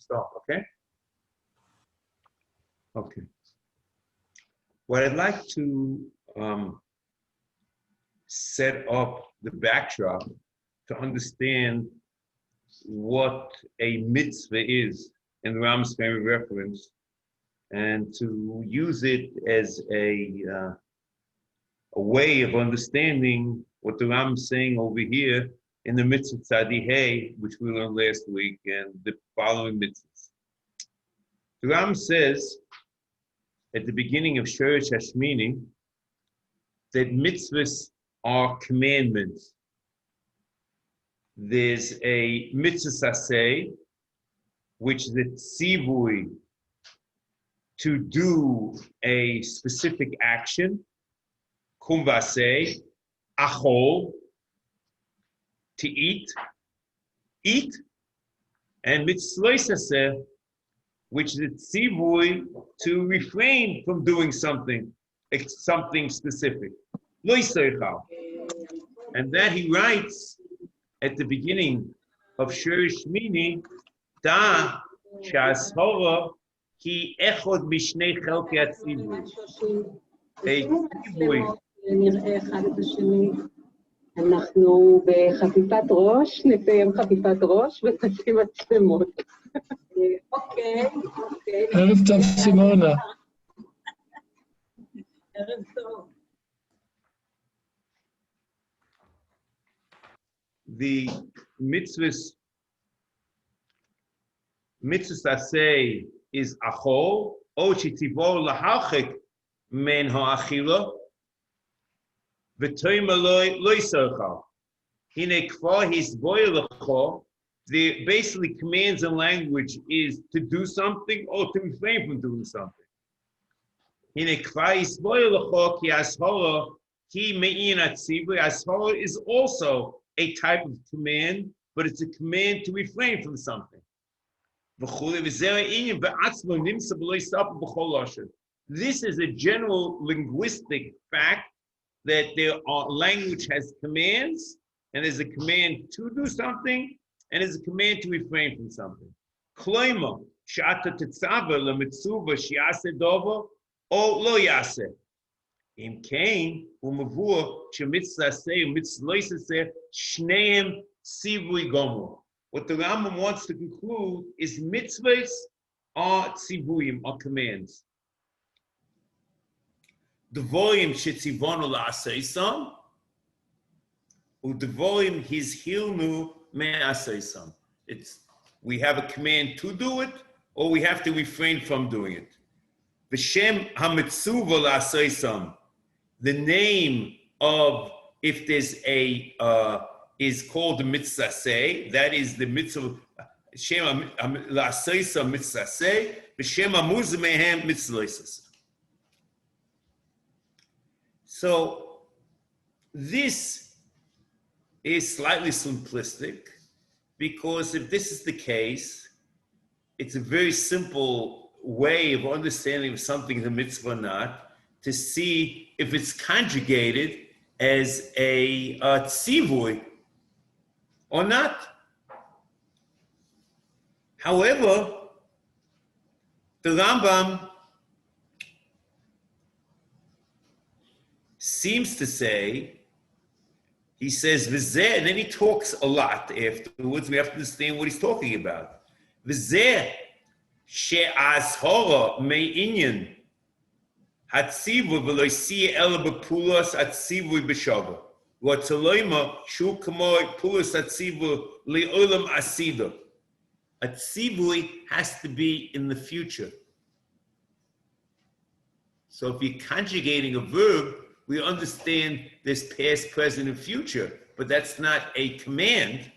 start, okay? Okay. What I'd like to set up the backdrop to understand what a mitzvah is in Ram's family reference, and to use it as a way of understanding what the Ram is saying over here in the Mitzvah Tzadihei, which we learned last week, and the following mitzvahs. The Ram says at the beginning of Shurish Hashmini that mitzvahs are commandments. There's a mitzvah saseh, which is a tzivui to do a specific action, kum vaseh, achol, to eat, and mitzvah saseh, which is a tzivui to refrain from doing something specific. Lo yisaychal. And that he writes at the beginning of Shur Shmini, Da sh'ashora ki echod mishnei chelkei hatzivui. A tzivui. נראה אחד את השני. אנחנו בחפיפת ראש, נסיים חפיפת ראש ונשים מצלמות. אוקיי. ערב טוב, סימונה. ערב טוב. The mitzvah say is achol, o shetivor lahalchik men ha'achila, v'toyma lo yisarchal. Hine kvar hisboy lecho. The basically commands in language is to do something or to refrain from doing something. Hine kvar hisboy lecho ki ashora ki mein atzivui. Ashora is also a type of command, but it's a command to refrain from something. This is a general linguistic fact that language has commands, and there's a command to do something, and there's a command to refrain from something. Kloima, sh'ata tetzava lemitzuva shi'aseh dovo o lo yaseh. Im kain umavur shemitzvah say mitzvah say shneim sivui gomu. What the Rambam wants to conclude is mitzvahs are tzivuyim, are commands. Devorim shetzivonu la'aseisam, udevorim hizhilnu me'aseisam. We have a command to do it, or we have to refrain from doing it. V'shem hamitzuvah la'aseisam. The name of, if there's a, is called the mitzvah say, that is the mitzvah, Shem la'aseisa mitzvah say, v'shem amuz mehem mitzvah. So this is slightly simplistic, because if this is the case, it's a very simple way of understanding if something is a mitzvah or not, to see if it's conjugated as a tzivui or not. However, the Rambam seems to say, he says, V'zeh, and then he talks a lot afterwards. We have to understand what he's talking about. V'zeh she'azhora me'inyan Hatzivui v'loisiye ela b'pulos hatzivui b'shava. V'atzolayma shu kamoi pulos hatzivui li'olam asida. Hatzivui has to be in the future. So if you're conjugating a verb, we understand there's past, present, and future, but that's not a command.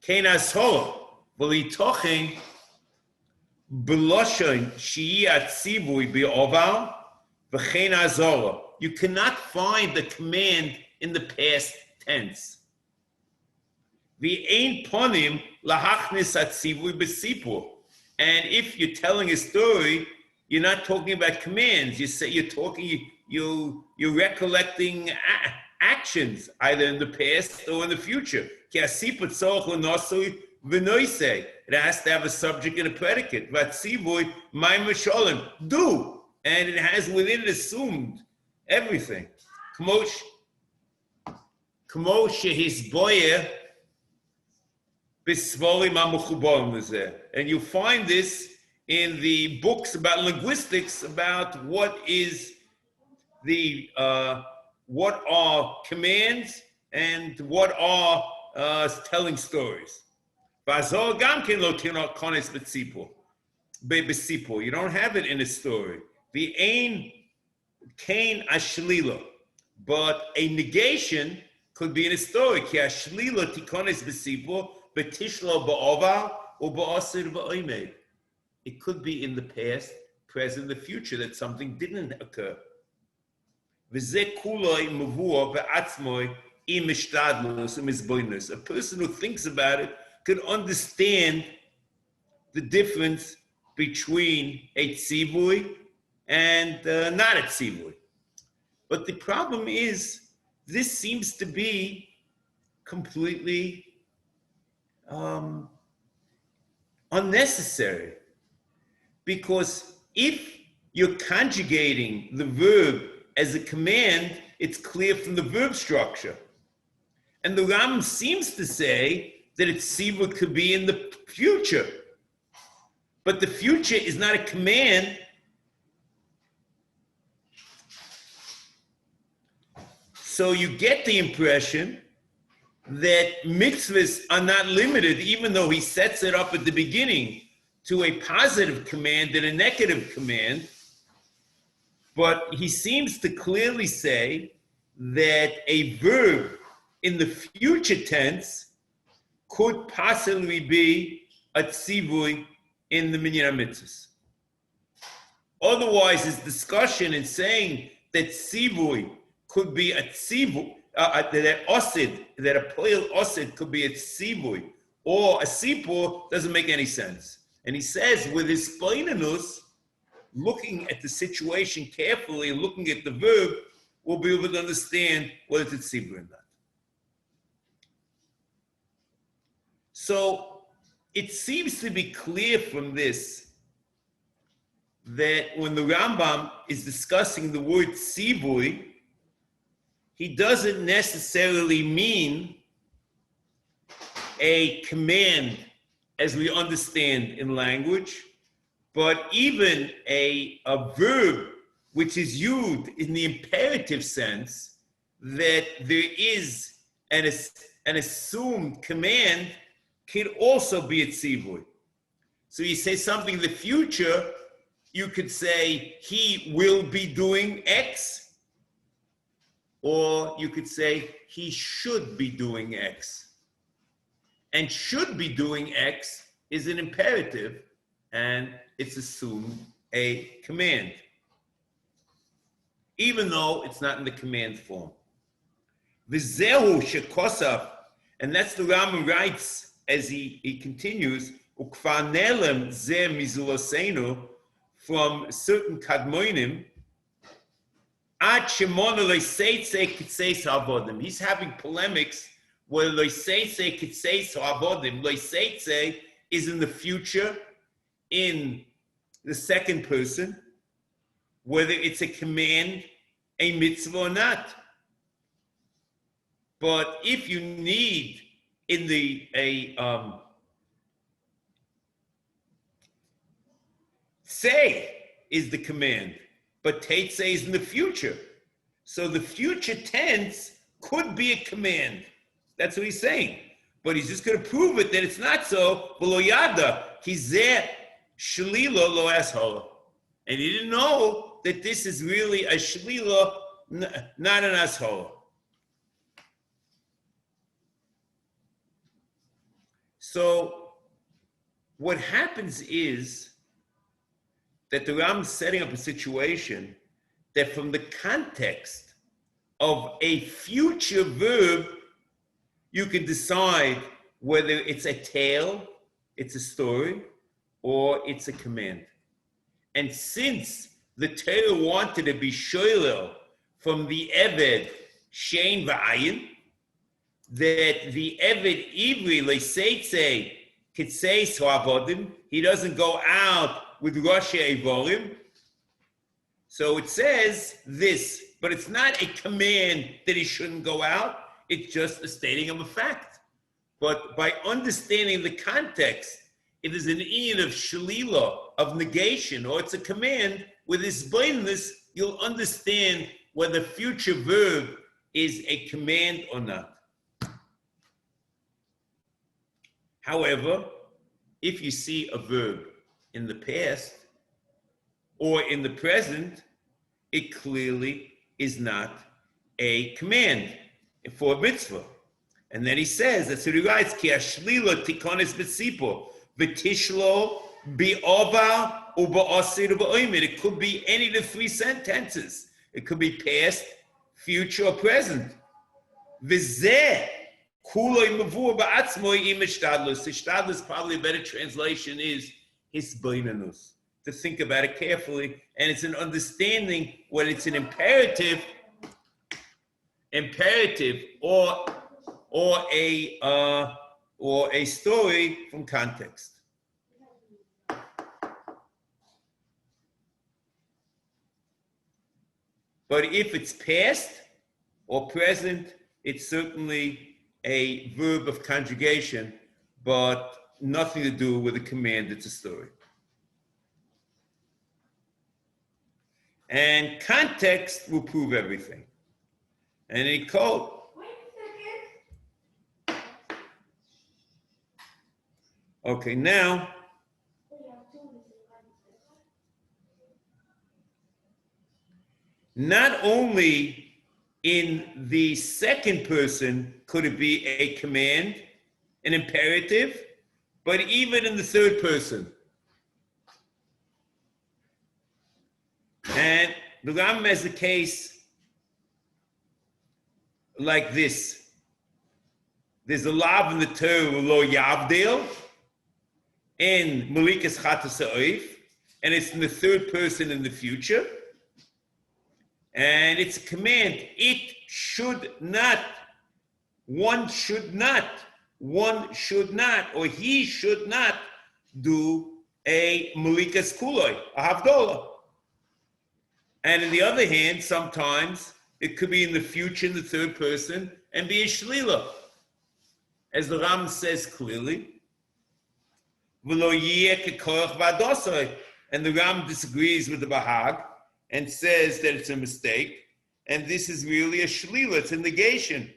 Kein ashora v'litochen B'loshon shi'at tzivui bi'oval v'chein azora. You cannot find the command in the past tense. V'ein ponim lahachnis atzivui b'sipur. And if you're telling a story, you're not talking about commands. You're recollecting actions, either in the past or in the future. Ki asipur tzorach l'nosui v'noise. It has to have a subject and a predicate. Vatzivui, ma'im sholem, do. And it has within it assumed everything. Kmosh shehisboyer bisvolim amuchuborim lezeh. And you find this in the books about linguistics, about what are commands and what are telling stories. You don't have it in a story. The ain kain ashlila, but a negation could be in a story. Ki ashlila tikones b'sipo betishlo ba'ovar or ba'asir ba'oimed. It could be in the past, present, the future that something didn't occur. A person who thinks about it can understand the difference between a tzivui and not a tzivui. But the problem is, this seems to be completely unnecessary. Because if you're conjugating the verb as a command, it's clear from the verb structure. And the Ram seems to say that its tzivui could be in the future. But the future is not a command. So you get the impression that mitzvahs are not limited, even though he sets it up at the beginning, to a positive command and a negative command. But he seems to clearly say that a verb in the future tense could possibly be a tzivui in the minyan mitzvahs. Otherwise, his discussion in saying that tzivui could be a tzivui, that a poil osid could be a tzivui or a sipur doesn't make any sense. And he says, with his plainanus, looking at the situation carefully and looking at the verb, we'll be able to understand whether it's a tzivui or not. So it seems to be clear from this that when the Rambam is discussing the word tzivui, he doesn't necessarily mean a command as we understand in language, but even a verb which is used in the imperative sense, that there is an assumed command, can also be a tzivui. So you say something in the future, you could say, he will be doing X, or you could say, he should be doing X. And should be doing X is an imperative, and it's assumed a command, even though it's not in the command form. V'zehu shekosaf, and that's the Rambam writes as he continues, ukvar nelem zeh mizulosenu, from certain kadmoinim, ad shemona loiseitze kitseis ha'avodim. He's having polemics where loiseitze kitseis ha'avodim. Loiseitze is in the future, in the second person, whether it's a command, a mitzvah or not. But if you need in say is the command, but teitze is in the future. So the future tense could be a command. That's what he's saying. But he's just going to prove it that it's not so. V'lo yada, kizeh shlila lo ashola. And he didn't know that this is really a shlila, not an ashola. So what happens is that the Ram is setting up a situation that from the context of a future verb, you can decide whether it's a tale, it's a story, or it's a command. And since the Torah wanted to be shoylel from the Eved, Shein V'ayin, that the Eved Ivri Leiseitze Kitseis Ha'avodim. He doesn't go out with Rosh Eivorim. So it says this, but it's not a command that he shouldn't go out. It's just a stating of a fact. But by understanding the context, it is an in of shalila, of negation, or it's a command with this blindness, you'll understand whether future verb is a command or not. However, if you see a verb in the past or in the present, it clearly is not a command for a mitzvah. And then he says, that's what he writes, Ki ashlila tikonis b'tzipo, v'tishlo bi'ovar u'ba'asir u'ba'oimid. It could be any of the three sentences. It could be past, future, or present. V'zeh kuloi mavur ba'atzmoi im ishtadlus. Ishtadlus, probably a better translation is hisbainanus. To think about it carefully, and it's an understanding whether it's an imperative or a story from context. But if it's past or present, it's certainly a verb of conjugation, but nothing to do with a command. It's a story. And context will prove everything. And he quote, okay, now, not only in the second person could it be a command, an imperative, but even in the third person. And the Rambam has a case like this. There's a lav in the Torah, lo yavdil, in Malikas Chatas Ha'oif, and it's in the third person in the future. And it's a command. It should not, one should not, or he should not do a Malikas Kuloi, a Havdolah. And on the other hand, sometimes it could be in the future in the third person and be a shlila. As the Ram says clearly, and the Ram disagrees with the Bahag and says that it's a mistake, and this is really a shlila, it's a negation.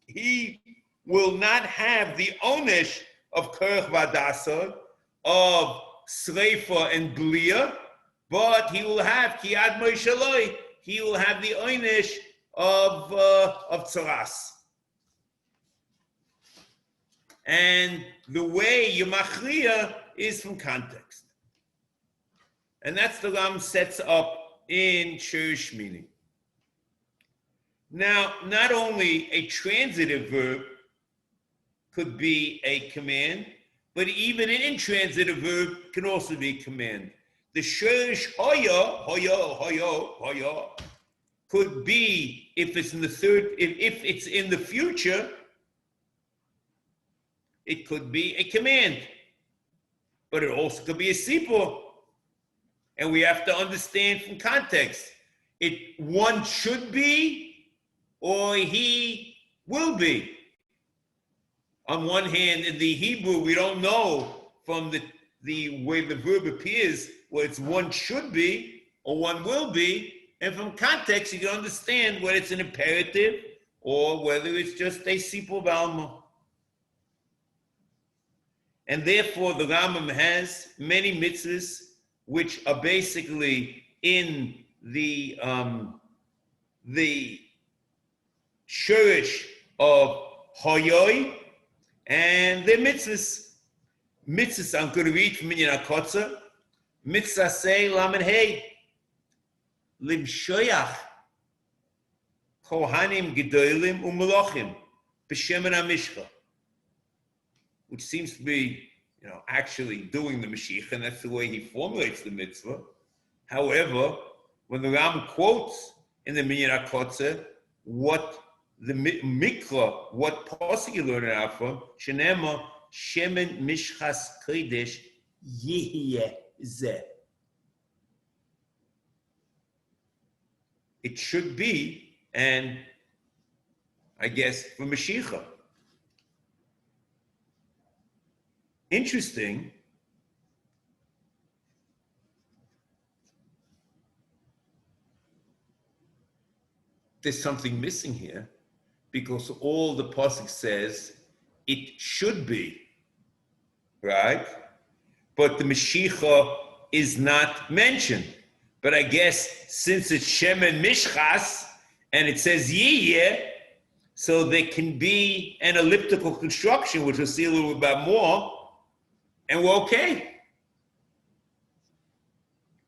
He will not have the onesh of korach v'adasah, of sreifa and blia, but he will have kiad moishaloi. He will have the oinish of tzaras. And the way you machriya is from context. And that's the Ram sets up in Shirish meaning. Now, not only a transitive verb could be a command, but even an intransitive verb can also be a command. The shirish hoya could be, if it's in the third, if it's in the future, it could be a command. But it also could be a sipur. And we have to understand from context. One should be, or he will be. On one hand, in the Hebrew, we don't know from the way the verb appears, whether it's one should be or one will be, and from context you can understand whether it's an imperative or whether it's just a sipur b'alma. And therefore the Rambam has many mitzvahs which are basically in the shurish of hoyoi, and they're mitzvahs. Mitzvahs I'm going to read from Minyan HaKotzer. Mitzvah say lamed hey limshoyach kohanim gedolim u'melochim b'shemen hamishcha, which seems to be, actually doing the Mashiach, and that's the way he formulates the mitzvah. However, when the Ram quotes in the Minyan HaKotzer what the mikra, what pasuk you learn it out from, shenema shemen mishchas kodesh yihye zeh. It should be, and I guess for Mashiach. Interesting. There's something missing here, because all the pasuk says it should be, right? But the Mashiach is not mentioned. But I guess since it's Shemen Mishchas and it says Yiyeh, so there can be an elliptical construction, which we'll see a little bit about more, and we're okay.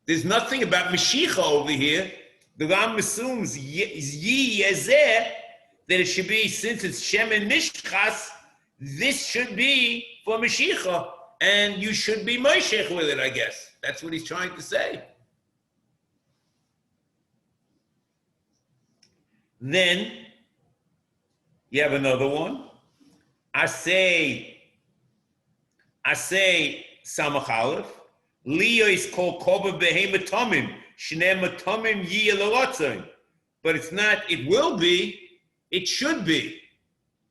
There's nothing about Mashiach over here. The Ram assumes Yiyeh Zeh, that it should be, since it's Shemen Mishchas, this should be for Mashiach, and you should be Moshech with it, I guess. That's what he's trying to say. Then you have another one. I say Samach Aleph. Leo is called Koba Behematomim. Shnei Matomim Yiyeh L'Rotzon. But it's not, it will be, it should be.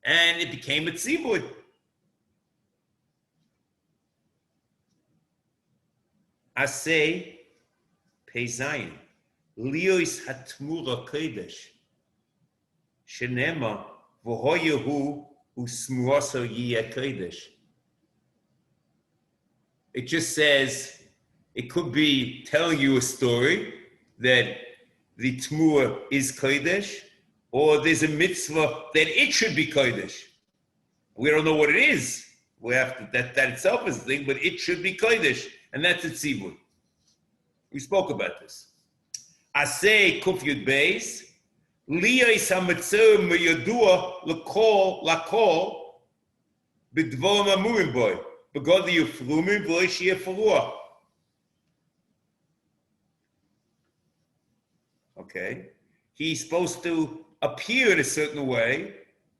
And it became a tzibur. I say Peizayin. Leo is Hatmura Kodesh. Shenema v'hoyehu usmuaso yiyeh kodesh. It just says, it could be telling you a story that the tmua is kodesh, or there's a mitzvah that it should be kodesh. We don't know what it is. We have to, that itself is the thing, but it should be kodesh, and that's a tzibur. We spoke about this. I say kuf yud beis. Liyos hamitzvah meyadua lakol b'dvorim amurim boy b'god yufrumim v'lo sheyeh faruach. Okay, he's supposed to appear in a certain way,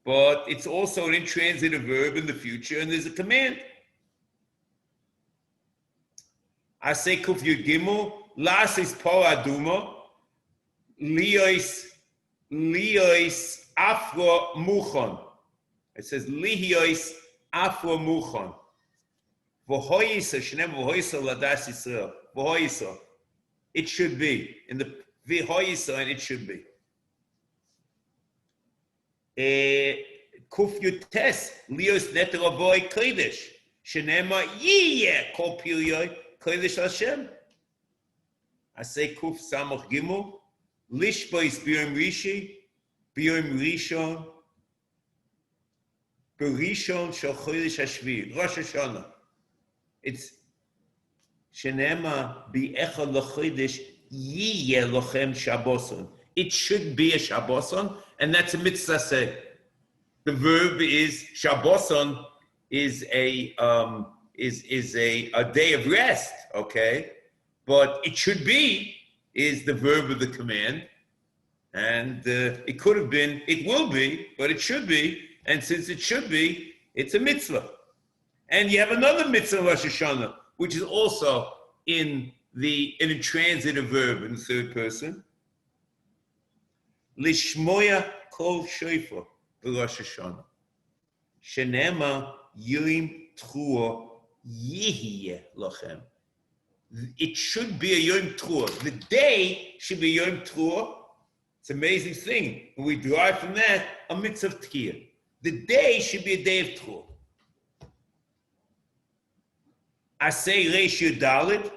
but it's also an intransitive verb in the future, and there's a command. I say kuf yud gimel las is por aduma liyos afro muchon. It says liyos afro muchon. V'hoyisa shnem v'hoyisa ladas Yisrael. V'hoyisa. It should be in the v'hoyisa, and it should be. Kuf yutes liyos neter avoy kodesh. Shenema yiyeh kol piryoy kodesh Hashem. I say kuf samach gimel. Lishba is Biom Rishi, Biom Rishon, Berishon Shel Chodesh Hashvi, Rosh Hashanah. It's Shenema Bi'echa L'Chodesh Yiyeh Lochem Shabboson. It should be a Shabboson, and that's a mitzvah say. The verb is Shabboson is a day of rest, okay? But it should be is the verb of the command, and it could have been, it will be, but it should be, and since it should be, it's a mitzvah. And you have another mitzvah Rosh Hashanah, which is also in a transitive verb in the third person. Lishmoya kol shofar b'Rosh Hashanah. Shenema yom t'ruah yihye lochem. It should be a Yom Teruah. The day should be Yom Teruah. It's an amazing thing. When we derive from that a mitzvah tkiyah. The day should be a day of Teruah. I say Reish Yudalit,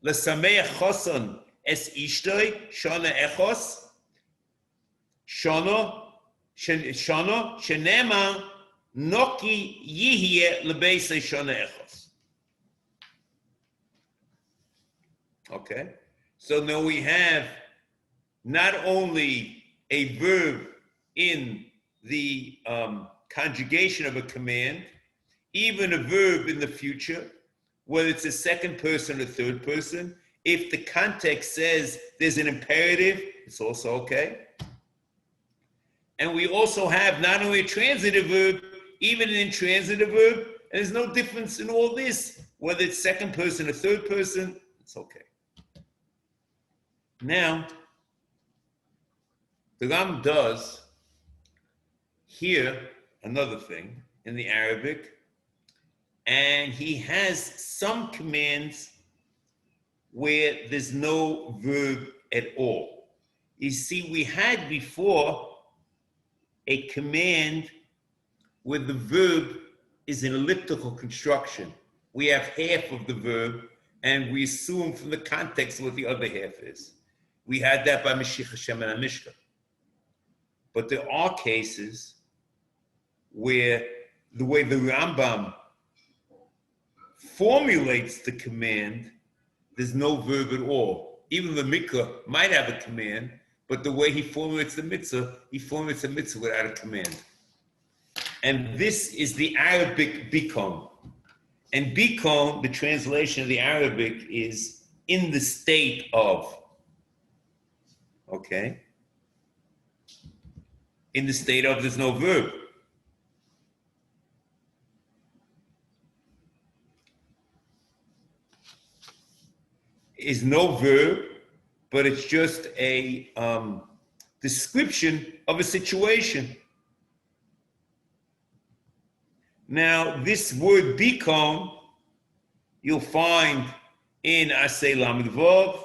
L'sameach choson es ishtoi, shana echos, shana, shenema, noki yihye lebeisei shana echos. Okay, so now we have not only a verb in the conjugation of a command, even a verb in the future, whether it's a second person or third person. If the context says there's an imperative, it's also okay. And we also have not only a transitive verb, even an intransitive verb, And there's no difference in all this, whether it's second person or third person, it's okay. Now, the Ram does here another thing in the Arabic, and he has some commands where there's no verb at all. You see, we had before a command where the verb is an elliptical construction. We have half of the verb, and we assume from the context what the other half is. We had that by Mashiach Hashem and Amishka. But there are cases where the way the Rambam formulates the command, there's no verb at all. Even the Mikra might have a command, but the way he formulates the mitzvah, he formulates a mitzvah without a command. And this is the Arabic bikon. And bikon, the translation of the Arabic, is in the state of. Okay? In the state of, there's no verb. Is no verb, but it's just a description of a situation. Now, this word bikon, you'll find in Asay Lamed Vav,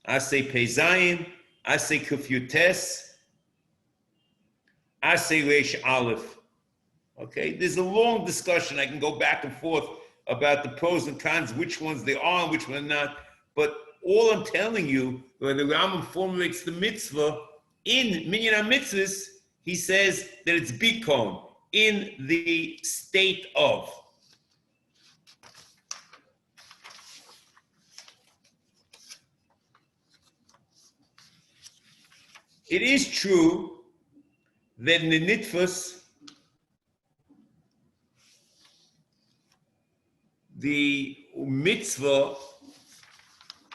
Asay Pei Zayin, Asay Kuf Yutes, Asay Reish Aleph. Okay, there's a long discussion. I can go back and forth about the pros and cons, which ones they are and which ones not. But all I'm telling you, when the Rambam formulates the mitzvah in Minyan HaMitzvos, he says that it's bikon, in the state of. It is true that in the Mitzvahs, the mitzvah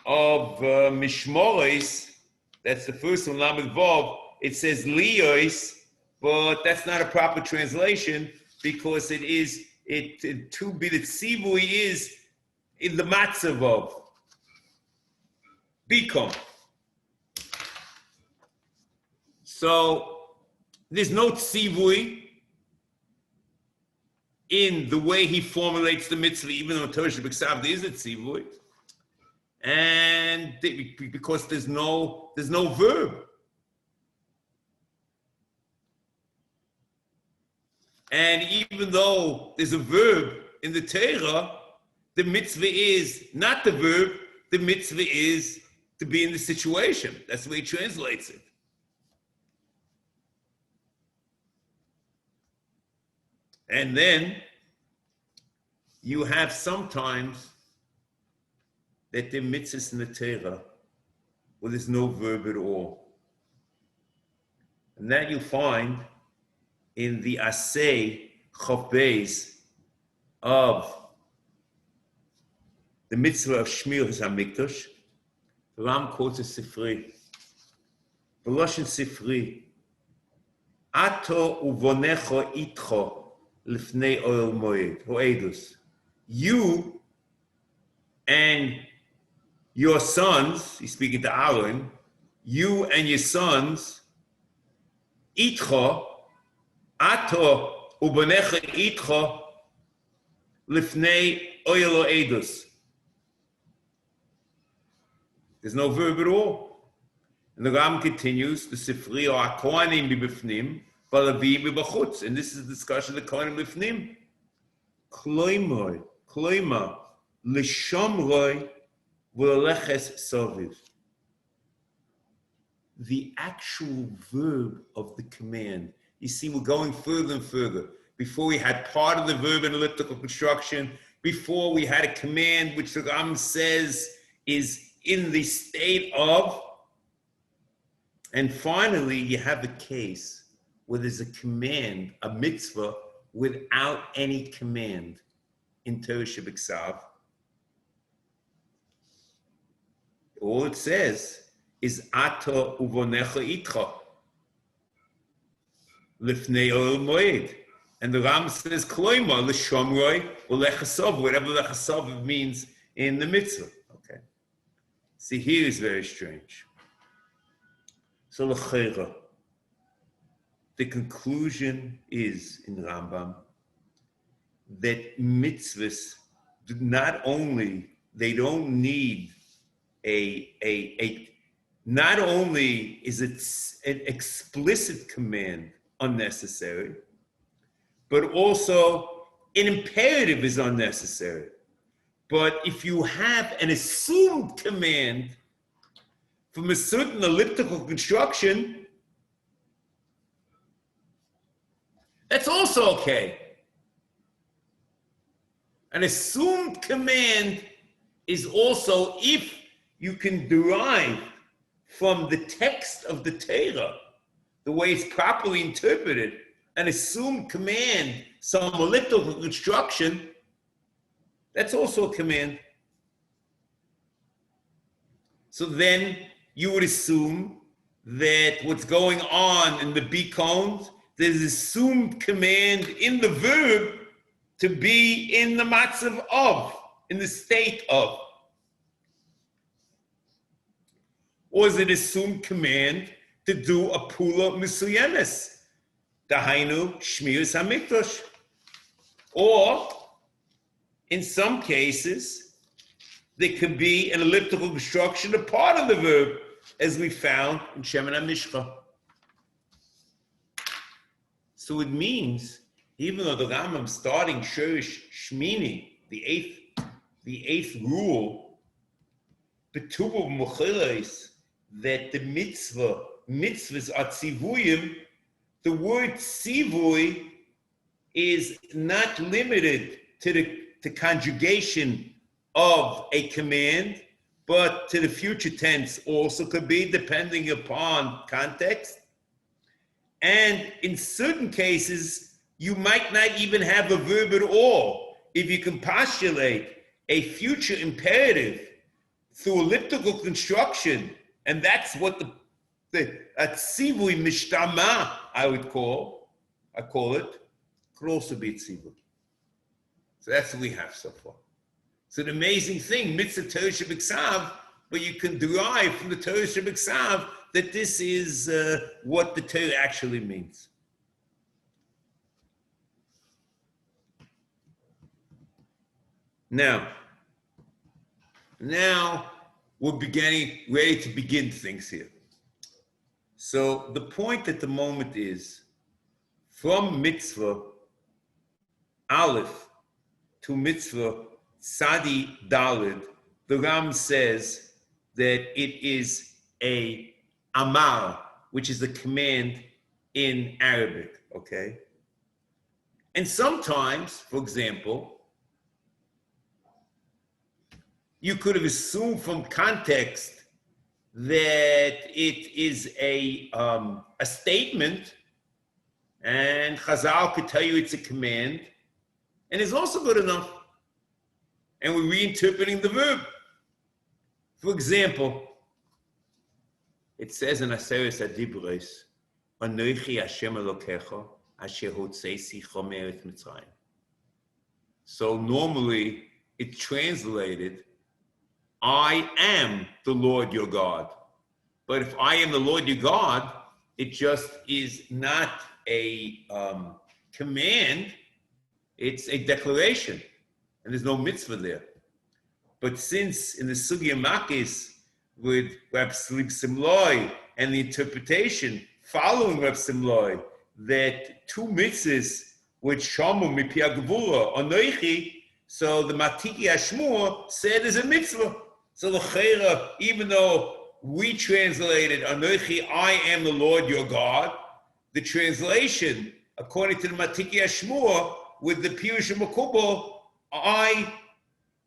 of Mishmoros, that's the first one, Lamed Vav, it says Liyos, but that's not a proper translation because it is, to be the tzivui is in the matzav of bikon. So there's no tzivui in the way he formulates the mitzvah, even though Torah Shebiksav there is a tzivui, and because there's no verb. And even though there's a verb in the Torah, the mitzvah is not the verb, the mitzvah is to be in the situation. That's the way he translates it. And then you have sometimes that there are mitzvahs in the Torah where there's no verb at all. And that you find in the Asay Chof Beis of the mitzvah of Shmir HaMikdash. The Ram quotes a Sifri. V'loshen Sifri. Ato uvonecho itcho lifnei oil moed. Hoedus. You and your sons, he's speaking to Aaron, you and your sons, itcho, ato ubonecha itcho lifnei oil edus. There's no verb at all. And the Ram continues, the Sifri or Kohanim bibifnim, Balavi bibachutz. And this is the discussion of the Kohanim bibifnim. Kloima, l'shomroi v'leches soviv. The actual verb of the command. You see, we're going further and further. Before we had part of the verb in elliptical construction, before we had a command which the Ram says is in the state of, and finally you have a case where there's a command, a mitzvah, without any command in Torah Shebiksav. All it says is Ata uvonecha itcha lifnei oil moed. And the Ram says, Kloima, l'shomroi, or lechasov, whatever lechasov means in the mitzvah. Okay. See, here is very strange. So, l'chayra, the conclusion is in Rambam that mitzvahs not only, they don't need not only is it an explicit command unnecessary, but also an imperative is unnecessary. But if you have an assumed command from a certain elliptical construction, that's also okay. An assumed command is also, if you can derive from the text of the Torah, the way it's properly interpreted, an assumed command, some elliptical construction, that's also a command. So then you would assume that what's going on in the beacons, there's assumed command in the verb to be in the matzav of, in the state of. Or is it assumed command to do a pula misuyemes? Dahainu shmiras hamikdash. Or, in some cases, there could be an elliptical construction, a part of the verb, as we found in Shemen HaMishcha. So it means, even though the Rambam starting Shurish Shmini, the eighth rule, Betubu Muchirais, that the mitzvahs are tzivuyim, the word tzivui is not limited to the conjugation of a command, but to the future tense also could be, depending upon context. And in certain cases, you might not even have a verb at all if you can postulate a future imperative through elliptical construction, and that's what the tzivui mishtama, I call it, could also be tzivui. So that's what we have so far. So the amazing thing, mitzvah Torah shebiksav, but you can derive from the Torah shebiksav that this is what the Torah actually means. Now we're ready to begin things here. So the point at the moment is, from mitzvah Aleph to mitzvah Sadi Dalid, the Ram says that it is a amar, which is the command in Arabic, okay? And sometimes, for example, you could have assumed from context that it is a statement, and Chazal could tell you it's a command, and it's also good enough. And we're reinterpreting the verb. For example, it says in Aseres Adibros, Anochi Hashem Elokecha, Asher Hotzeisicha Me'eretz Mitzrayim. So normally it's translated, I am the Lord your God. But if I am the Lord your God, it just is not a command, it's a declaration. And there's no mitzvah there. But since in the Sugya Makis with Reb Simloi and the interpretation following Reb Simloi that two mitzvahs which shamu mipi agvura anoichi, so the Matiki Ashmur said is a mitzvah. So the Chayra, even though we translated anoichi, I am the Lord your God, the translation according to the Matiki Ashmur with the Pirush Makubal,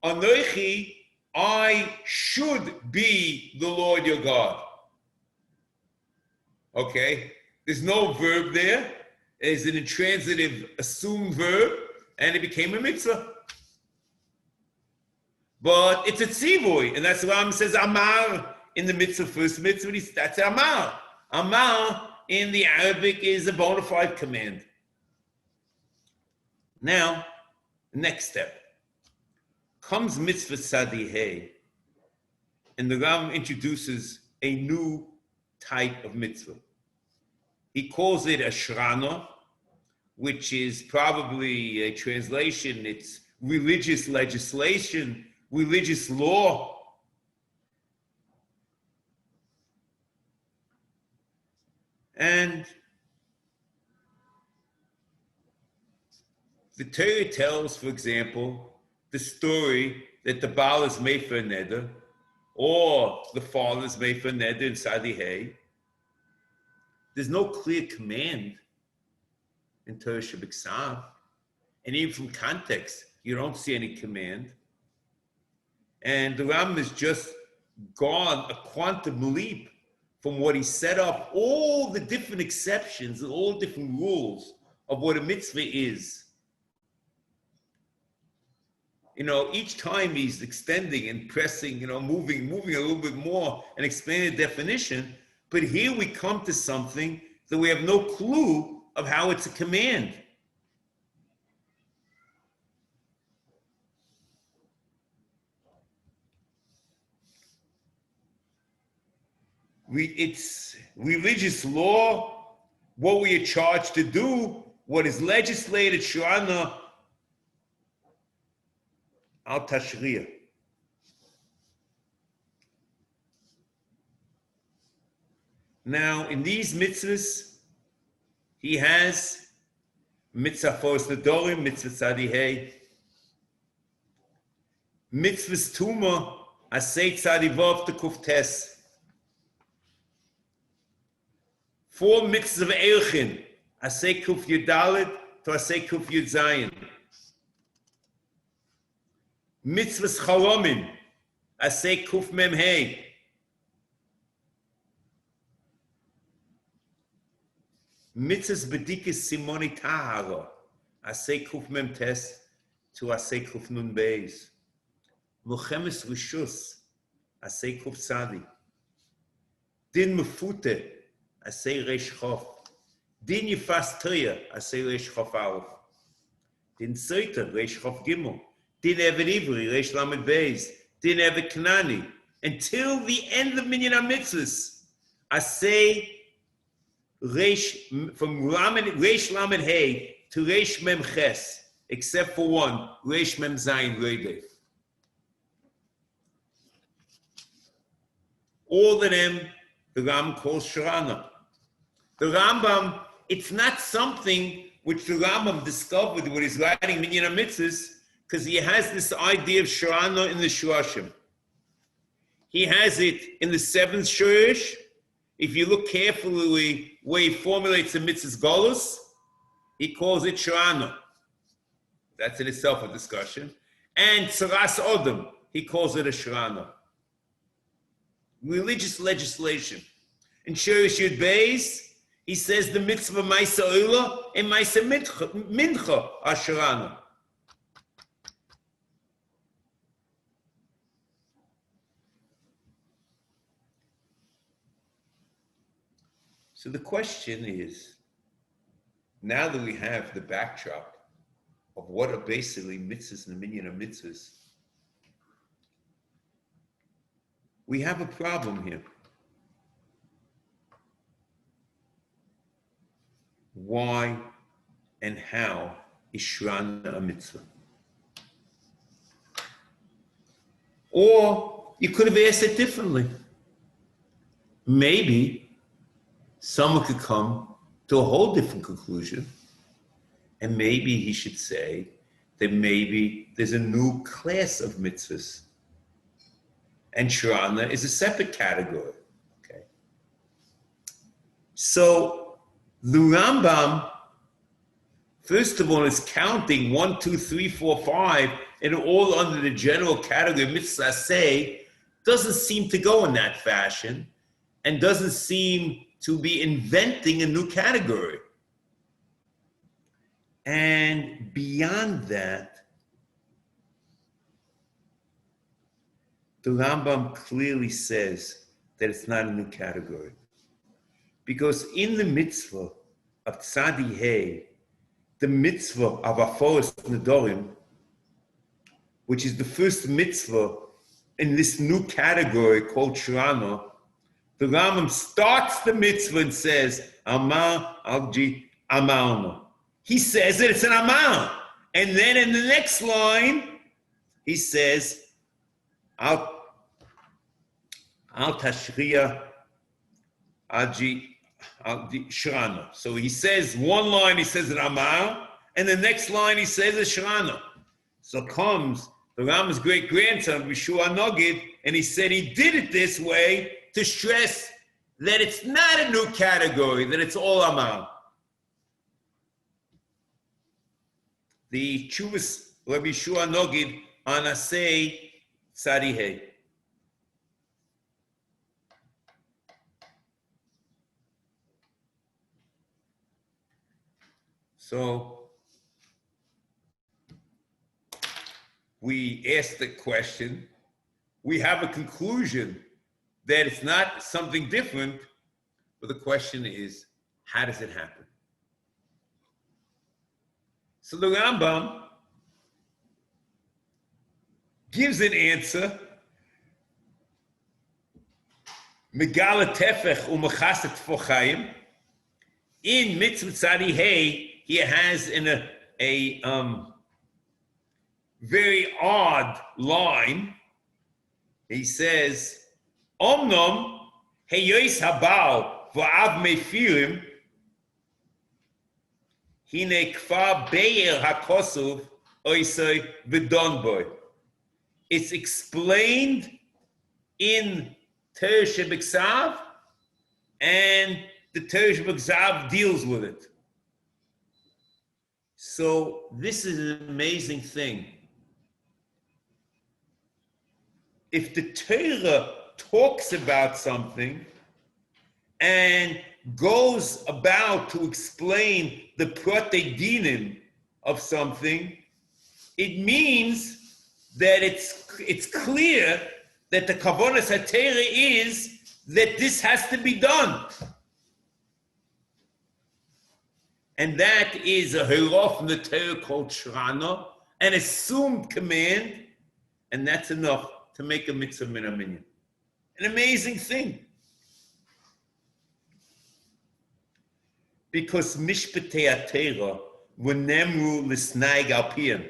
Anochi, I should be the Lord your God. Okay? There's no verb there. It's an intransitive assumed verb, and it became a mitzvah. But it's a tzivui, and that's why Ram says Amar in the mitzvah, first mitzvah, that's Amar. Amar in the Arabic is a bona fide command. Now, next step. Comes Mitzvah Tzadi Hey, and the Ram introduces a new type of mitzvah. He calls it a shrana, which is probably a translation. It's religious legislation, religious law. And the Torah tells, for example, the story that the Baal is made for a neder, or the father is made for a neder in Tzadi Hey. There's no clear command in Torah Shebiksav, and even from context, you don't see any command. And the Rambam has just gone a quantum leap from what he set up, all the different exceptions and all different rules of what a mitzvah is. Each time he's extending and pressing, moving a little bit more and expanding the definition. But here we come to something that we have no clue of how it's a command. It's religious law, what we are charged to do, what is legislated, Shurana, al Tashriya. Now, in these mitzvahs, he has mitzvah Fos Nedorim, mitzvah Tzadi Hey, mitzvahs Tuma, Asay Tzadi Vav to Kuftes, 4 mitzvahs of Eilchin, Asay Kuf Yudalit to Asay Kuf Yud Zayin, mitzvahs Chalomim, Asay Kuf Mem Hey, mitzvahs B'dikas Simoni Tahara, Asay Kuf Mem Tes to Asay Kuf Nun Beis, Mochemes Rishus, Asay Kuf Tzadi, Din Mefute, Asay Reish Chof, Din Yifas Toya, Asay Reish Chof Aleph, Din Soita, Reish Chof Gimel, Din Evet Ivri, Reish Lamed Beis, Din Evet Knani, until the end of Minyan HaMitzvos, Asay Reish, from Reish Lamed Hey to Reish Mem Ches, except for one, Reish Mem Zayin Reidef. All of them, the Rambam calls Shurana. The Rambam, it's not something which the Rambam discovered when he's writing Minyan HaMitzvos, because he has this idea of Shurana in the Shurashim. He has it in the 7th Shurish. If you look carefully where he formulates the mitzvahs Golus, he calls it Shurana. That's in itself a discussion. And Tzaras Odom, he calls it a Shurana. Religious legislation. In Shurish Yud Beis, he says the mitzvah Maisa Oila and Maisa Mincha are Shurana. So the question is, now that we have the backdrop of what are basically mitzvahs and the Minyan HaMitzvos, we have a problem here. Why and how is Shurana a mitzvah? Or you could have asked it differently. Maybe someone could come to a whole different conclusion, and maybe he should say that maybe there's a new class of mitzvahs, and Shurana is a separate category. Okay. So the Rambam, first of all, is counting 1, 2, 3, 4, 5, and all under the general category of mitzvah say, doesn't seem to go in that fashion, and doesn't seem to be inventing a new category. And beyond that, the Rambam clearly says that it's not a new category. Because in the mitzvah of Tzadi Hey, the mitzvah of Aforos Nedorim, which is the first mitzvah in this new category called Shirana, the Rambam starts the mitzvah and says, Amar Alji Amarno. He says that it's an Amar. And then in the next line, he says, Al Tashriya Alji Shirana. So he says one line, he says an Amar, and the next line he says a Shirana. So comes the Rambam's great-grandson, Yeshua Nogid, and he said he did it this way to stress that it's not a new category, that it's all Amar. The Chuvas Rabbi Yeshua Nogid on Asay Tzadihei. So we ask the question, we have a conclusion that it's not something different, but the question is, how does it happen? So the Rambam gives an answer, Megala Tefech u'Mechaset Tfochayim. In Mitzvah Tzadihei, he has a very odd line. He says, Omnom heyois habal v'av mefirim hine kfar be'er hakosov oisoi v'donboy. It's explained in Torah Shebeksav, and the Torah Shebeksav deals with it. So this is an amazing thing. If the Torah talks about something and goes about to explain the protei dinim of something, it means that it's clear that the kavonas haTorah is that this has to be done. And that is a halacha from the Torah called Shirana, an assumed command, and that's enough to make a mitzvah min haminyan. An amazing thing. Because mishpatei haTorah were nemru l'snaig al piyam.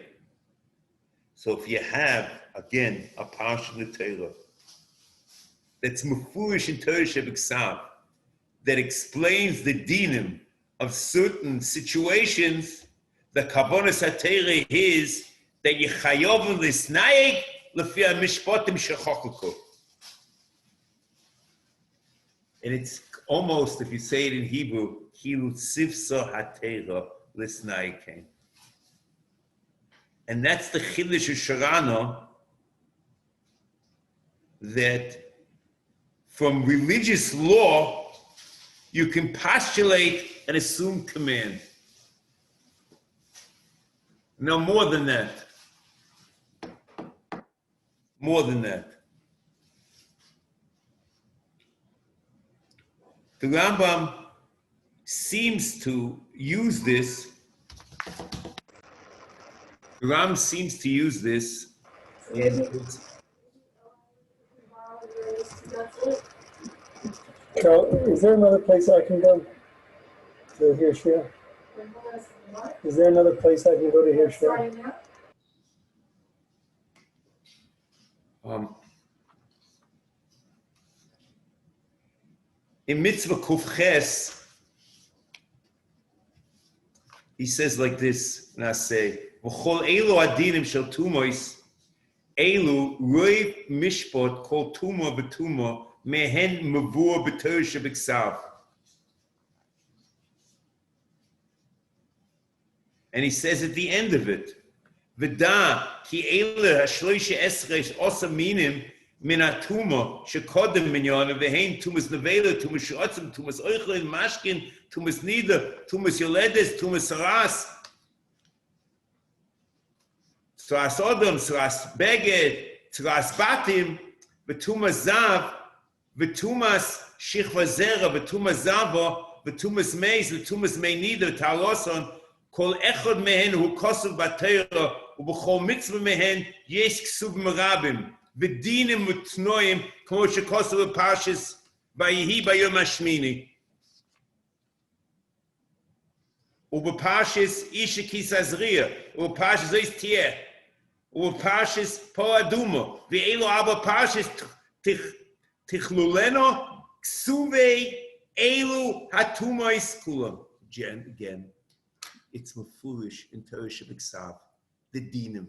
So if you have, again, a parsha in the Torah that's mefurish in Torah Shebeksav, that explains the dinim of certain situations, the kavonas haTorah is that you chayov l'snaig lefi hamishpatim shechokuku. And it's almost, if you say it in Hebrew, hilu sifsa haTorah l'snaig came. And that's the chiddush of Shirana, that from religious law, you can postulate an assumed command. No, more than that. More than that. The Rambam seems to use this. The Rambam seems to use this in Carol, is there another place I can go to hear Shiur? Is there another place I can go to hear Shiur? In Mitzvah Kuf Ches, he says like this, and I say, V'chol elu adinim shel tumois, elu roiv mishpot kol tumo b'tumo mehen mavur b'Torah Shebeksav. And he says at the end of it, V'da ki elu hashloisha esresh osa minim min atuma shekodem minyan v'hein tumas nevela, tumas shotzim, tumas oichlin, mashkin, tumas nida, tumas yoledes, tumas saras, saras odom, saras beged, saras batim, v'tumas zav, v'tumas shichva zera, v'tumas zava, v'tumas meis, v'tumas mei nida, taroson, Kol echad mehen hu kosev b'Torah u'b'chol mitzvah mehen yesh ksuvim rabim v'dinim utnoim kmo shekosev b'Parshas Vayihi b'Yom Hashmini u'b'Parshas Isha Ki Sazria u'b'Parshas Ois Tieh u'b'Parshas Po Aduma v'elu aba Parshas Tichluleno ksuvei elu hatumois kulam. Again, it's foolish in Torah Shabbat, the dinim.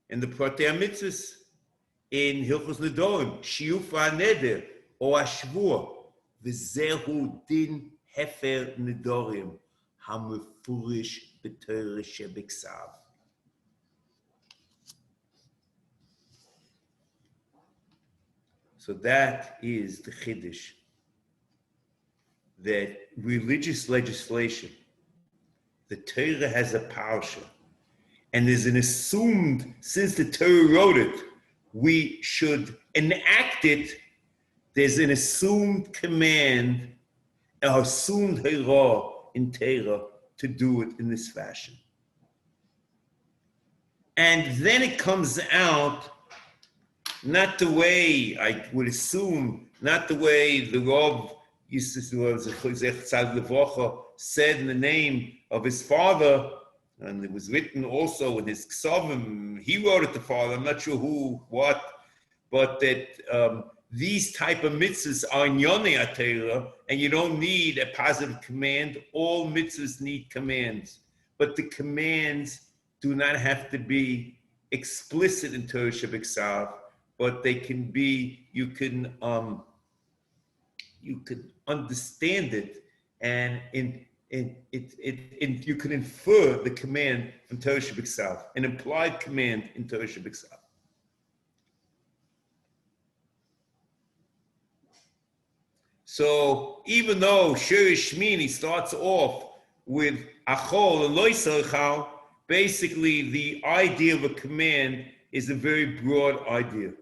And the Protei HaMitzvos in Hilchos Nedorim, Shiur Neder or Ashvur, v'zehu din hefer nedorim hamefurish b'Torah Shabbat. So that is the Chiddush, that religious legislation, the Torah has a parsha, and there's an assumed, since the Torah wrote it, we should enact it. There's an assumed command, an assumed hira in Torah to do it in this fashion. And then it comes out, not the way I would assume, not the way the Rav used to do, said in the name of his father, and it was written also in his Ksavim, he wrote it to father, I'm not sure who, what, but that these type of mitzvahs are in Yonei HaTorah, and you don't need a positive command. All mitzvahs need commands, but the commands do not have to be explicit in Torah Shabbat, but they can be, you can understand it, and you can infer the command from Torah Shabbat, an implied command in Torah Shabbat. So even though Shiur Shmini starts off with Achol and Loisachal, basically the idea of a command is a very broad idea.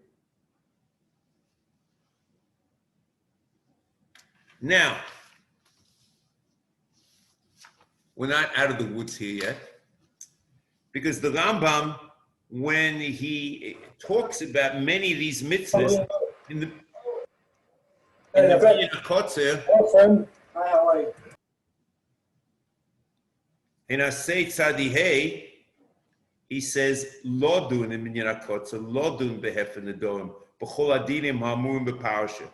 Now, we're not out of the woods here yet, because the Rambam, when he talks about many of these mitzvahs in the Minyan HaKotzer, in Asay Tzadihei, he says, Lodun in Minyan HaKotzer, Lodun behefen nedorim, b'chol adinim ha'amurim b'parsha.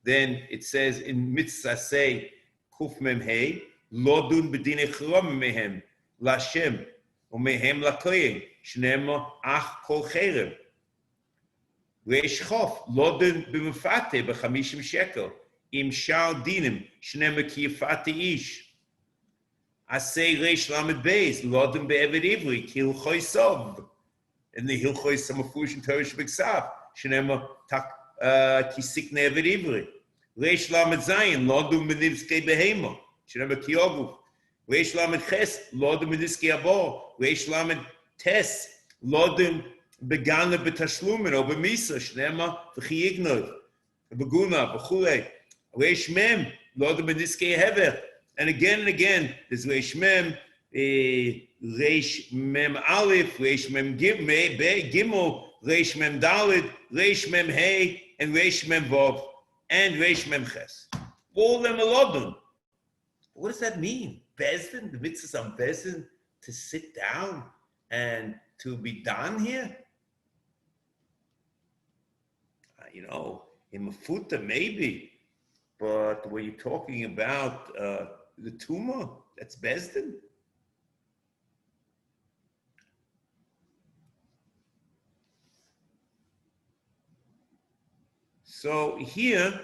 Then it says in Mitzvah say Kuf Mem Hey Lodun b'dinei chrom mehem Lashem umehem lakoyim Shnema ach kol cherem Reish Chof Lodun b'mufate b'chamishim shekel Im shal dinim Shnema ki yifate ish Asay Reish Lamed Beis Lodun be'eved ivri ki hilchoi sov. In the hilchoi samafush in Torah Shabbat Shnema tak kisik never ivri. Reish lamed zayin lodu menivskei behema. Shnema kiyoguf. Reish lamed ches lodu meniskei abo. Reish lamed tes lodu begana betashlumen o bemisa. Shnema v'chiyignod beguna b'chulei. Reish mem lodu meniskei hever. And again, there's reish mem. Reish mem aleph. Reish mem gimel. Reish Mem Dalid, Reish Mem Hey, and Reish Mem Vav, and Reish Mem Ches. All of them are Lodun. What does that mean? Bezdin, the mitzvahs on Bezdin, to sit down and to be done here? In Mafuta maybe, but when you're talking about the Tumah, that's Bezdin. So here,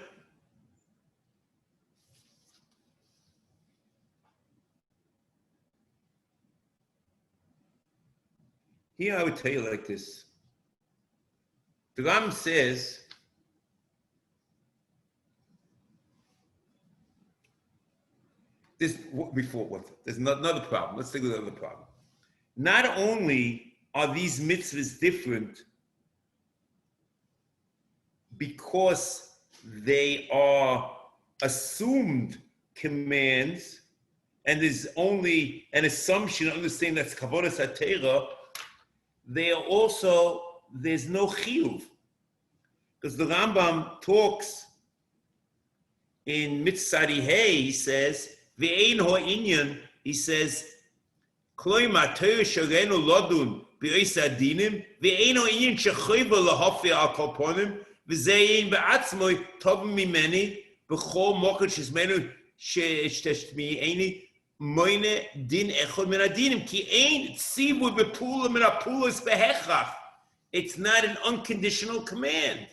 I would tell you like this. The Ram says, there's another problem. Let's take another problem. Not only are these mitzvahs different because they are assumed commands, and there's only an assumption, understand that's kavodas hatera, they are also, there's no chiyuv. Because the Rambam talks in Mitzvah, he says, Ve'ein ha'inyan, he says, Kloima Torah sharenu lodun b'ois adinim, ve'ein ha'inyan shechoiva lahafi al kolponim, v'zeyin ba'atzmoi tovim mimeni, b'chol mochad shizmenu she'eshteshmi'eni, moine din echod min adinim, ki ein tzivui b'pula min apulas behechach. It's not an unconditional command.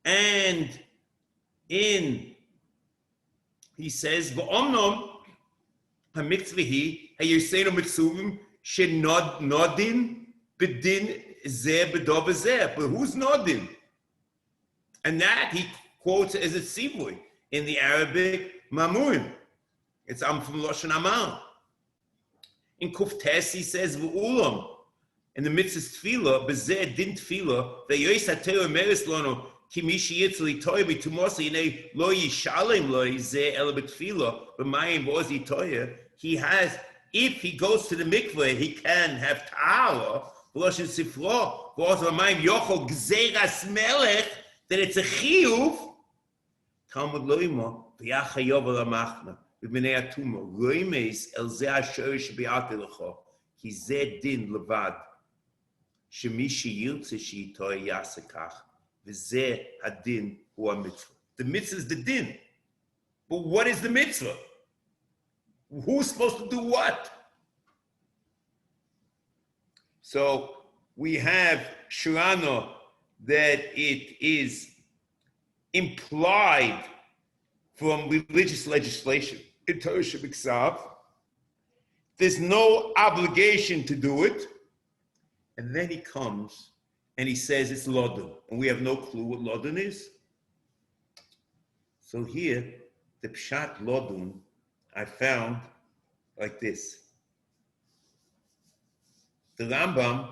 And he says, "V'omnom HaMitzvah HaYosenu Mitzuvim sheNodin bedin zeh bedov zeh." But who's Nodin? And that he quotes as a tzivui in the Arabic Mamun. It's from Lashon Amal. In Kuftes he says, "V'ulam." In the mitzvah tefillah, bezeh din tefillah, ve'yos haTorah meres lanu. Ki mishi yitzli toibi tumosi ne lo yishalem lo yizeh ela betfila b'mayim vozi toya. He has, if he goes to the mikveh, he can have ta'ala. V'loshin sifro v'oz b'mayim yochol gzeras melech, that it's a chiyuv. Talmud loima v'yachayov alamachna b'minei atuma roimes el zeh ashorish b'yate lecho ki zeh din levad shemishi yirtze shi toya yasekach. The mitzvah is the din. But what is the mitzvah? Who's supposed to do what? So we have Shurana that it is implied from religious legislation in Torah Shebiksav. There's no obligation to do it. And then he comes and he says it's Lodun, and we have no clue what Lodun is. So here, the Pshat Lodun, I found like this. The Rambam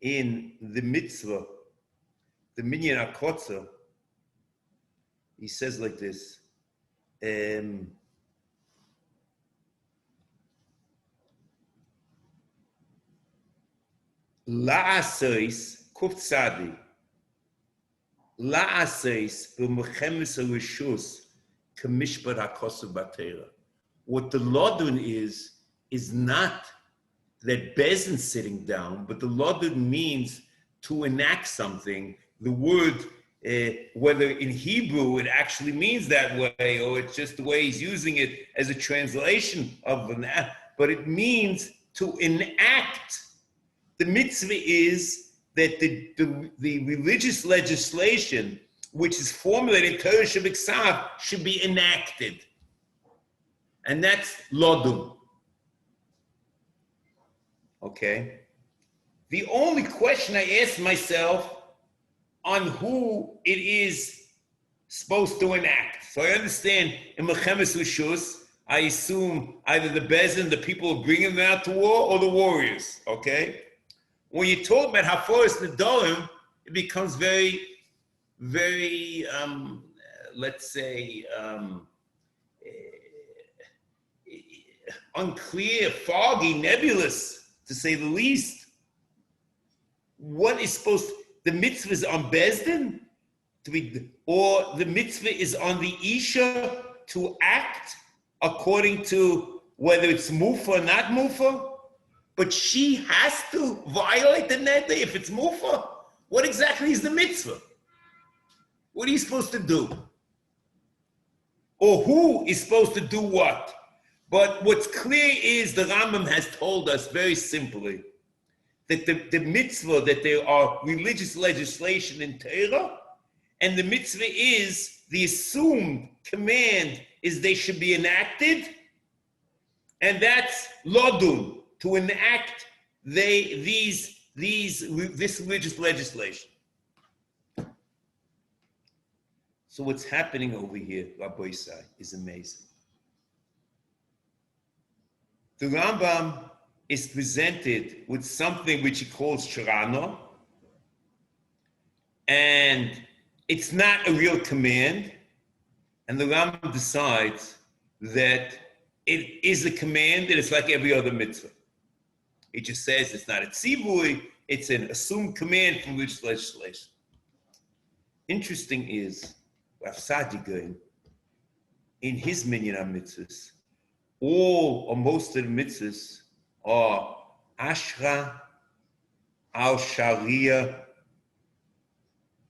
in the Mitzvah, the Minyan HaKotzer, he says like this. La'asois kuf tzadi. La'asois b'mechemes ha'rishus k'mishpat ha'kosav b'teira. What the Lodun is not that Bezin sitting down, but the Lodun means to enact something. The word, whether in Hebrew it actually means that way, or it's just the way he's using it as a translation of an act, but it means to enact. The mitzvah is that the religious legislation, which is formulated in Torah Shebiksav, should be enacted. And that's Lodun. Okay? The only question I ask myself on who it is supposed to enact. So I understand in Mechemes Rishus, I assume either the Bezin, the people bringing them out to war, or the warriors. Okay? When you talk about Haforos Nedorim, it becomes very, very, let's say, unclear, foggy, nebulous, to say the least. What is supposed, the mitzvah is on Bezdin, or the mitzvah is on the Isha to act according to whether it's Mufa or not Mufa? But she has to violate the neder if it's mufa. What exactly is the mitzvah? What are you supposed to do? Or who is supposed to do what? But what's clear is the Rambam has told us very simply that the mitzvah, that there are religious legislation in Torah, and the mitzvah is, the assumed command is they should be enacted, and that's lodun, to enact this religious legislation. So what's happening over here, Rabbi Isai, is amazing. The Rambam is presented with something which he calls Shirano, and it's not a real command, and the Rambam decides that it is a command and it's like every other mitzvah. He just says it's not a tzivui, it's an assumed command from which legislation. Interesting is, Rav Sadiq, in his minyan mitzvahs, all or most of the mitzvahs are ashra, al sharia,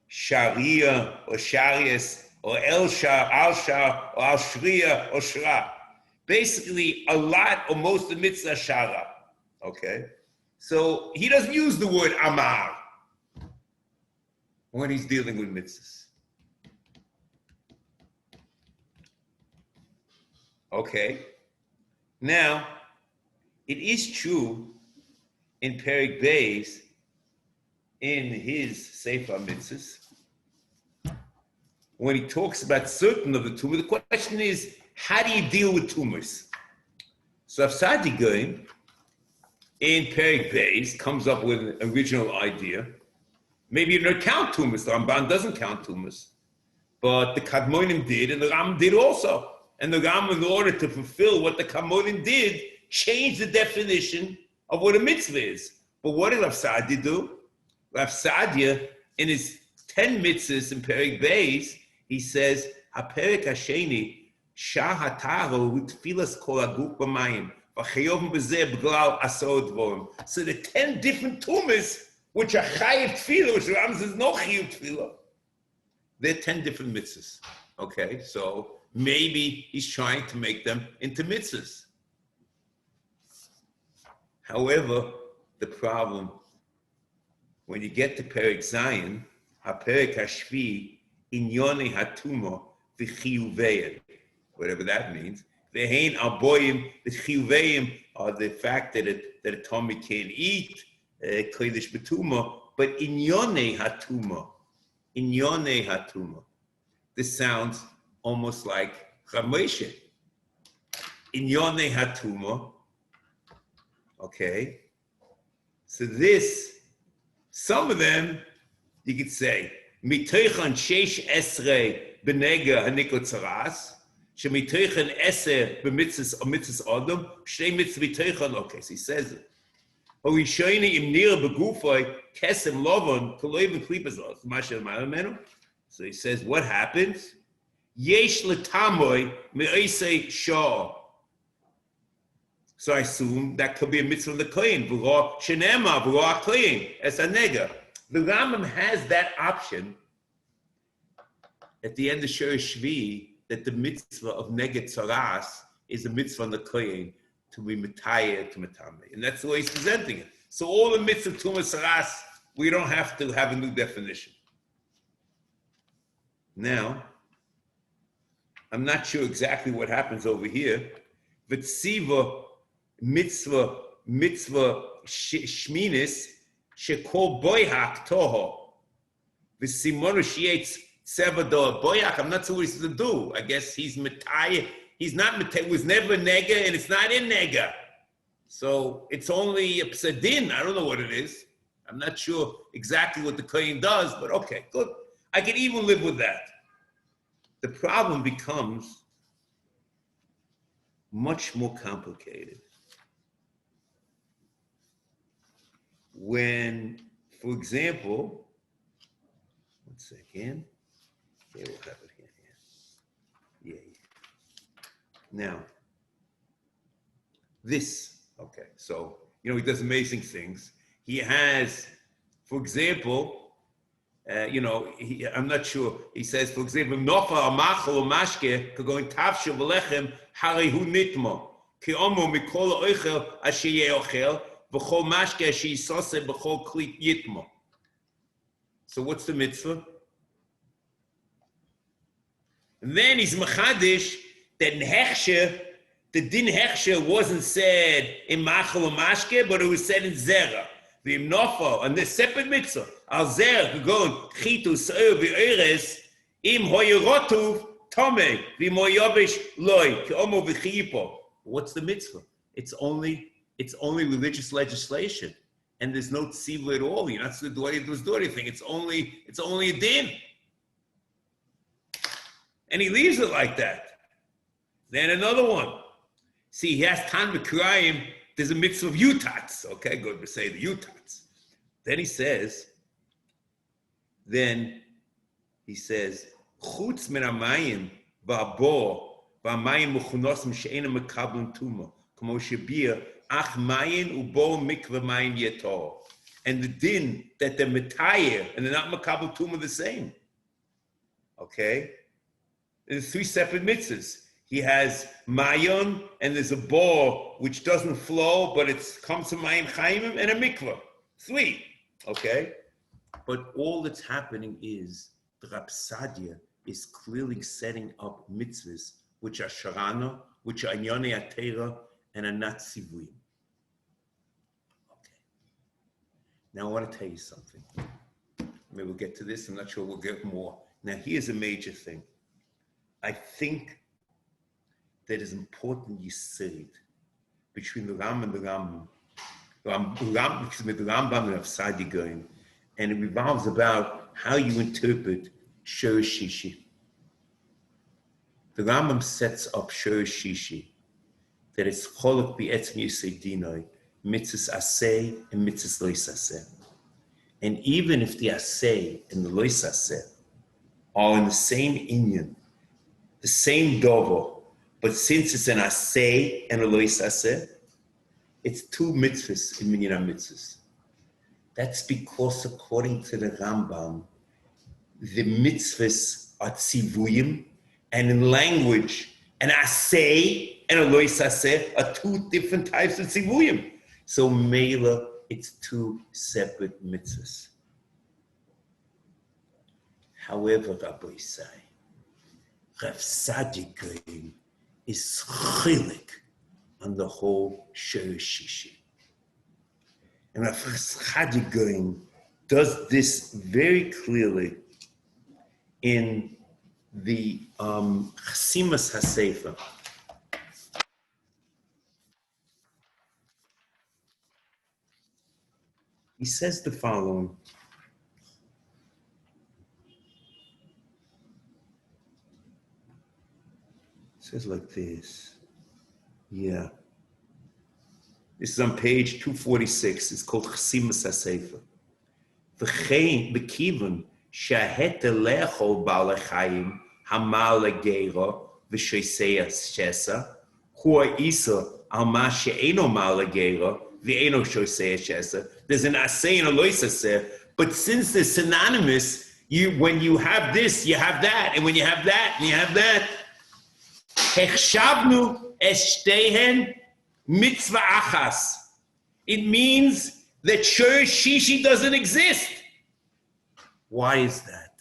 sharia or sharias, or el shar, al shar, or al shria, or shra. Basically, a lot or most of the mitzvahs are shara. Okay? So he doesn't use the word amar when he's dealing with mitzvahs. Okay? Now, it is true in Perek Beis, in his Sefer mitzvahs, when he talks about certain of the tumors, the question is, how do you deal with tumors? So Rav Sadiq in Perek Beis comes up with an original idea. Maybe you don't count tumors. The Ramban doesn't count tumors. But the Kadmonim did, and the Rambam did also. And the Rambam, in order to fulfill what the Kadmonim did, changed the definition of what a mitzvah is. But what did Rav Saadia do? Rav Saadia, in his 10 mitzvahs in Perek Beis, he says, HaPerek HaSheni, Shah HaTaro, Utfilas Kol HaGuf B'mayim, V'chayovim B'zeh B'glal Asor Dvorim. So the 10 different tumors, which are chayiv tefillah, which Rambam says no chayiv tefillah, they're 10 different mitzvahs. Okay, so maybe he's trying to make them into mitzvahs. However, the problem, when you get to Perek Zayin, HaPerek HaShvi, Inyonei HaTuma, V'chiyuveim, whatever that means. V'hein Aboyim, the Chiyuveim are the fact that a Tommy can't eat, Kodesh B'tuma, but Inyonei HaTuma, this sounds almost like Chameshe. Inyonei HaTuma, okay? So this, some of them, you could say, Mitoichan Sheish Esrei B'nega Hanikot Tzaras, Shemitoichan Eser B'mitzvahs or mitzvahs Adam, Shnei mitzvah Mitoichan, okay, so he says it. Horishoini Im Nira B'gufay Kesem Lovon Koloivin Klipazos, Masher Malamenu. So he says, what happens? Yesh L'tamoy Me'esei Shah. So I assume that could be a mitzvah of the kohen. V'ro shenema, v'ro kohen, as a nega. The Rambam has that option at the end of Shiur Shvi that the mitzvah of nega tzaras is a mitzvah on the kohen to be metayeh to metame, and that's the way he's presenting it. So all the mitzvah tuma tzaras, we don't have to have a new definition. Now, I'm not sure exactly what happens over here. V'tziva mitzvah shminis shekol boyhak toho v'simonu shietz sevador boyhak. I'm not sure what he's to do. I guess he's metayeh. He's not metayeh. Was never nega, and it's not in nega. So it's only a psedin. I don't know what it is. I'm not sure exactly what the kohen does, but okay, good. I can even live with that. The problem becomes much more complicated when, for example, one second, yeah, we'll have it here. Yeah. Now, this, okay, so, he does amazing things. He has, for example, I'm not sure. He says, for example, Nofa Amachal or Mashke could go in Tavsha V'lechem Harehu Nitmo Ki Omo Mikol Oichel Asher Yeochel V'chol Mashke Asher Yisose B'chol Kli Yitmo. So what's the mitzvah? And then he's Machadish that in Hechsher, the Din Hechsher wasn't said in Machal or Mashke, but it was said in Zera. V'im Nofa, and the separate mitzvah. Al zer gegon chitu seir v'eres im hoyerotuv tome v'moyovish loy keomo v'chiyipo. What's the mitzvah? It's only religious legislation, and there's no tzivah at all. You're not supposed to do anything. It's only a din. And he leaves it like that. Then another one. See, he has time to cry. There's a mitzvah of yutats. Okay, good to say the yutats. Then he says, Chutz min hamayim va'abor va'mayim mechunosim she'ena mekablim tuma kamo shebir ach mayin ubo mikveh mayim yetor. And the din that they're metayer and they're not mekabel tuma the same. Okay? There's three separate mitzvahs. He has mayon, and there's a ball which doesn't flow, but it comes from mayim chayimim, and a mikvah. Three. Okay? But all that's happening is the Rapsadia is clearly setting up mitzvahs which are sharana, which are inyonei atera, and are not sivuyim. Okay. Now I want to tell you something. Maybe we'll get to this. I'm not sure we'll get more. Now here's a major thing. I think that is important you say it between the Ram and the Rambam. The Rambam and Rapsadia going, and it revolves about how you interpret Shiur Shishi. The Rambam sets up Shiur Shishi, that it's cholok b'etzem yisei dinoi, mitzvahs aseh and mitzvahs lois aseh. And even if the aseh and the lois aseh are in the same inyan, the same dover, but since it's an aseh and a lois aseh, it's two mitzvahs in minyan mitzvahs. That's because according to the Rambam, the mitzvahs are tzivuyim, and in language, an aseh and a lois aseh are two different types of tzivuyim. So mela, it's two separate mitzvahs. However, Rabbi say, Rapsadia is chilik on the whole Shiur Shishi. And Rapsadia does this very clearly in the Chasimas HaSefer. He says the following. It says like this. Yeah. This is on page 246. It's called Chasimas HaSefer. V'chein b'kivon shehet lechol ba'alechayim hamal legero v'sheisei shesa hu ha'isa al ma she'eno mal legero v'eno sheisei shesa. There's an aseh and a lois aseh, but since they're synonymous, when you have this, you have that, and when you have that, you have that. Hechshavnu es shtehen mitzvah achas. It means that Shiur Shishi doesn't exist. Why is that?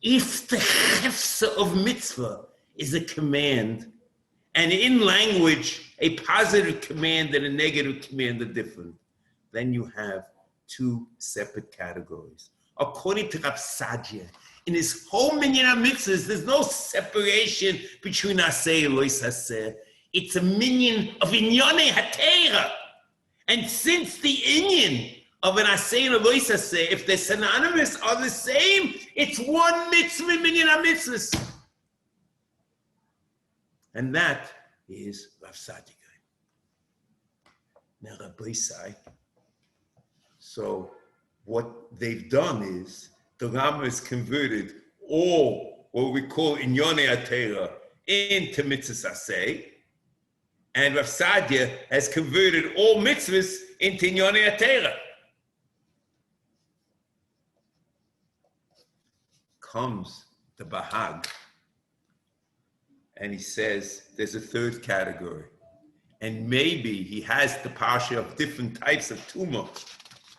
If the hefsa of mitzvah is a command, and in language, a positive command and a negative command are different, then you have two separate categories. According to Rapsadia, in his whole minyan mitzvahs, there's no separation between aseh and lois aseh. It's a minyan of inyonei hatera. And since the inyan of an aseh and a lois aseh, if they're synonymous, are the same, it's one mitzvah in minyan mitzvahs. And that is Rapsadia. Now, Rabbi Sai, so what they've done is, the Rambam has converted all what we call inyonei atera into mitzvahs aseh, and Rapsadia has converted all mitzvahs into inyonei atera. Comes the Bahag, and he says there's a third category, and maybe he has the parsha of different types of tumah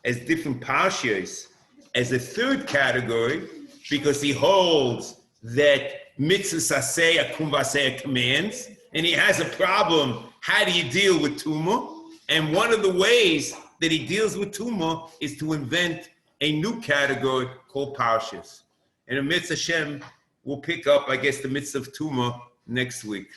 as different parshas as a third category, because he holds that mitzvahs aseh are kum v'aseh commands, and he has a problem. How do you deal with tumah? And one of the ways that he deals with tumah is to invent a new category called parshas. And in Mitzvah Hashem, we'll pick up, I guess, the mitzvah of tumah next week.